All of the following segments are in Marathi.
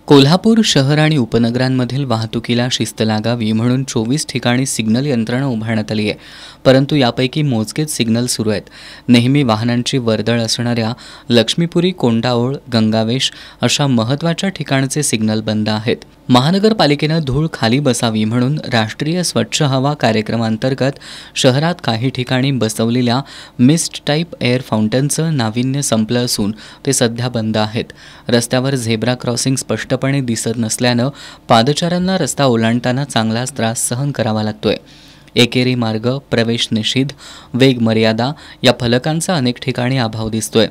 कोल्हापूर शहर आणि उपनगरांमधील वाहतुकीला शिस्त लागावी म्हणून 24 ठिकाणी सिग्नल यंत्रणा उभारण्यात आली आहे. परंतु यापैकी मोजकेच सिग्नल सुरू आहेत. नेहमी वाहनांची वर्दळ असणाऱ्या लक्ष्मीपुरी, कोंडाओळ, गंगावेश अशा महत्त्वाच्या ठिकाणचे सिग्नल बंद आहेत. महानगरपालिकेनं धूळ खाली बसावी म्हणून राष्ट्रीय स्वच्छ हवा कार्यक्रमांतर्गत शहरात काही ठिकाणी बसवलेल्या मिस्ट टाईप एअर फाउंटनचं नाविन्य संपलं असून ते सध्या बंद आहेत. रस्त्यावर झेब्रा क्रॉसिंग स्पष्टपणे दिसत नसल्यानं पादचाऱ्यांना रस्ता ओलांडताना चांगलाच त्रास सहन करावा लागतोय. एकेरी मार्ग, प्रवेश निषिद्ध, वेग मर्यादा या फलकांचा अनेक ठिकाणी अभाव दिसतोय.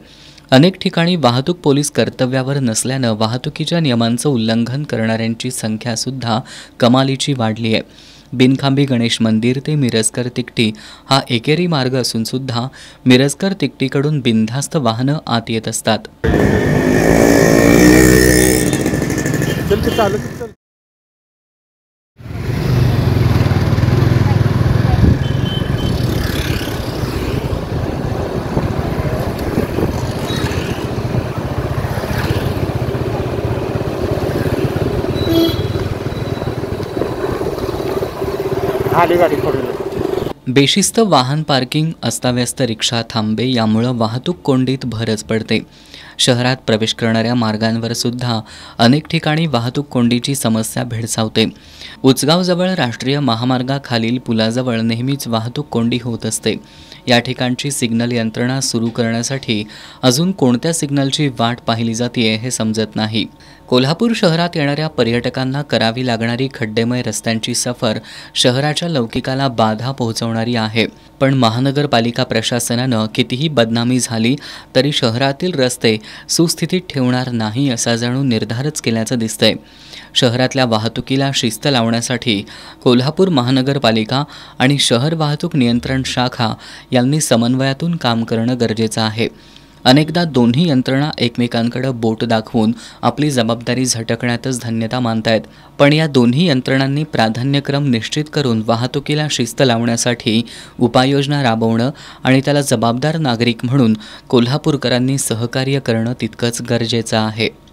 अनेक ठिकाणी वाहतूक पोलीस कर्तव्यावर नसल्यानं वाहतुकीच्या नियमांचं उल्लंघन करणाऱ्यांची संख्यासुद्धा कमालीची वाढली आहे. बिनखांबी गणेश मंदिर ते मिरजकर तिकटी हा एकेरी मार्ग असून सुद्धा मिरजकर तिकटीकडून बिनधास्त वाहनं आत येत असतात. बेशिस्त वाहन पार्किंग, अस्ताव्यस्त रिक्षा थांबे यामुळं वाहतूक कोंडीत भरच पडते. शहरात प्रवेश करणाऱ्या मार्गांवर सुद्धा अनेक ठिकाणी वाहतूक कोंडीची समस्या भेडसावते. उचगावजवळ राष्ट्रीय महामार्गाखालील पुलाजवळ नेहमीच वाहतूक कोंडी होत असते. या ठिकाणची सिग्नल यंत्रणा सुरू करण्यासाठी अजून कोणत्या सिग्नलची वाट पाहिली जाते हे समजत नाही. कोल्हापूर शहरात येणाऱ्या पर्यटकांना करावी लागणारी खड्डेमय रस्त्यांची सफर शहराच्या लौकिकाला बाधा पोहोचवणारी आहे. पण महानगरपालिका प्रशासनानं कितीही बदनामी झाली तरी शहरातील रस्ते सुस्थितीत ठेवणार नाही असा जणू निर्धारच केल्याचं दिसतंय. शहरातल्या वाहतुकीला शिस्त लावण्यासाठी कोल्हापूर महानगरपालिका आणि शहर वाहतूक नियंत्रण शाखा यांनी समन्वयातून काम करणं गरजेचं आहे. अनेकदा दोन्ही यंत्रणा एकमेकांकडे बोट दाखवून आपली जबाबदारी झटकण्यातच धन्यता मानतायत. पण या दोन्ही यंत्रणांनी प्राधान्यक्रम निश्चित करून वाहतुकीला शिस्त लावण्यासाठी उपाययोजना राबवणं आणि त्याला जबाबदार नागरिक म्हणून कोल्हापूरकरांनी सहकार्य करणं तितकंच गरजेचं आहे.